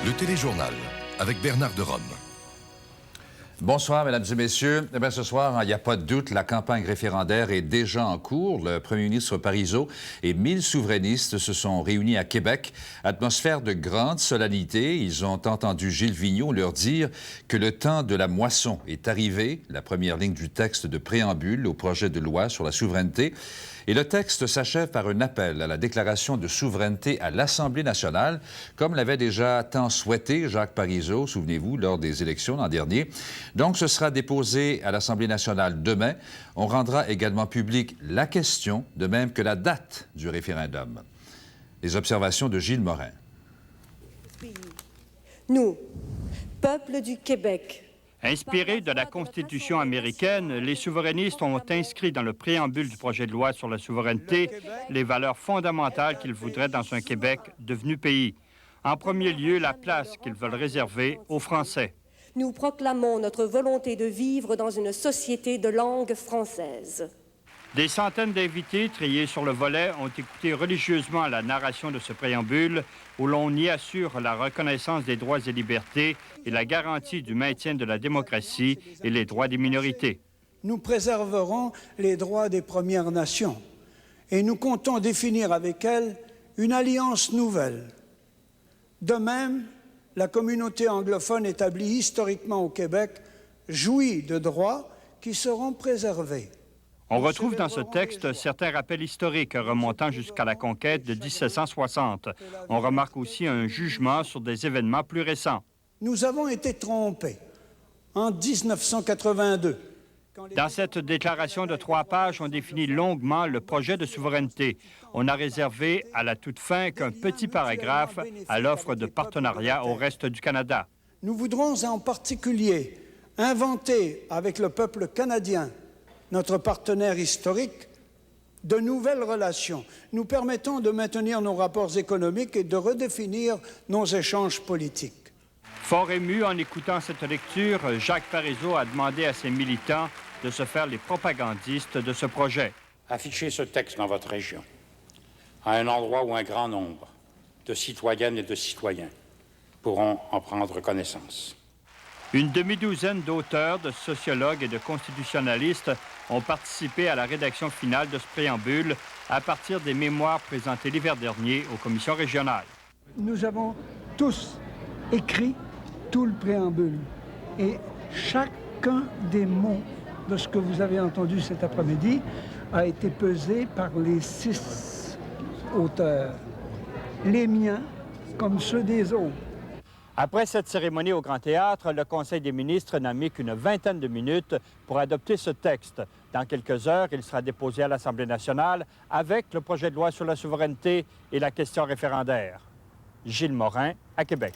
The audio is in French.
Le téléjournal avec Bernard de Rome. Bonsoir, mesdames et messieurs. Eh bien, ce soir, il n'y a pas de doute, la campagne référendaire est déjà en cours. Le premier ministre Parizeau et 1000 souverainistes se sont réunis à Québec. Atmosphère de grande solennité. Ils ont entendu Gilles Vigneault leur dire que le temps de la moisson est arrivé, la première ligne du texte de préambule au projet de loi sur la souveraineté. Et le texte s'achève par un appel à la déclaration de souveraineté à l'Assemblée nationale, comme l'avait déjà tant souhaité Jacques Parizeau, souvenez-vous, lors des élections l'an dernier. Donc, ce sera déposé à l'Assemblée nationale demain. On rendra également publique la question, de même que la date du référendum. Les observations de Gilles Morin. Nous, peuple du Québec. Inspirés de la Constitution américaine, les souverainistes ont inscrit dans le préambule du projet de loi sur la souveraineté les valeurs fondamentales qu'ils voudraient dans un Québec devenu pays. En premier lieu, la place qu'ils veulent réserver aux Français. Nous proclamons notre volonté de vivre dans une société de langue française. Des centaines d'invités triés sur le volet ont écouté religieusement la narration de ce préambule où l'on y assure la reconnaissance des droits et libertés et la garantie du maintien de la démocratie et les droits des minorités. Nous préserverons les droits des Premières Nations et nous comptons définir avec elles une alliance nouvelle. De même, la communauté anglophone établie historiquement au Québec jouit de droits qui seront préservés. On retrouve dans ce texte certains rappels historiques remontant jusqu'à la conquête de 1760. On remarque aussi un jugement sur des événements plus récents. Nous avons été trompés en 1982. Dans cette déclaration de 3 pages, on définit longuement le projet de souveraineté. On a réservé à la toute fin qu'un petit paragraphe à l'offre de partenariat au reste du Canada. Nous voudrons en particulier inventer avec le peuple canadien, notre partenaire historique, de nouvelles relations, nous permettant de maintenir nos rapports économiques et de redéfinir nos échanges politiques. Fort ému en écoutant cette lecture, Jacques Parizeau a demandé à ses militants de se faire les propagandistes de ce projet. Affichez ce texte dans votre région, à un endroit où un grand nombre de citoyennes et de citoyens pourront en prendre connaissance. Une demi-douzaine d'auteurs, de sociologues et de constitutionnalistes ont participé à la rédaction finale de ce préambule à partir des mémoires présentées l'hiver dernier aux commissions régionales. Nous avons tous écrit tout le préambule et chacun des mots de ce que vous avez entendu cet après-midi a été pesé par les 6 auteurs, les miens comme ceux des autres. Après cette cérémonie au Grand Théâtre, le Conseil des ministres n'a mis qu'une vingtaine de minutes pour adopter ce texte. Dans quelques heures, il sera déposé à l'Assemblée nationale avec le projet de loi sur la souveraineté et la question référendaire. Gilles Morin, à Québec.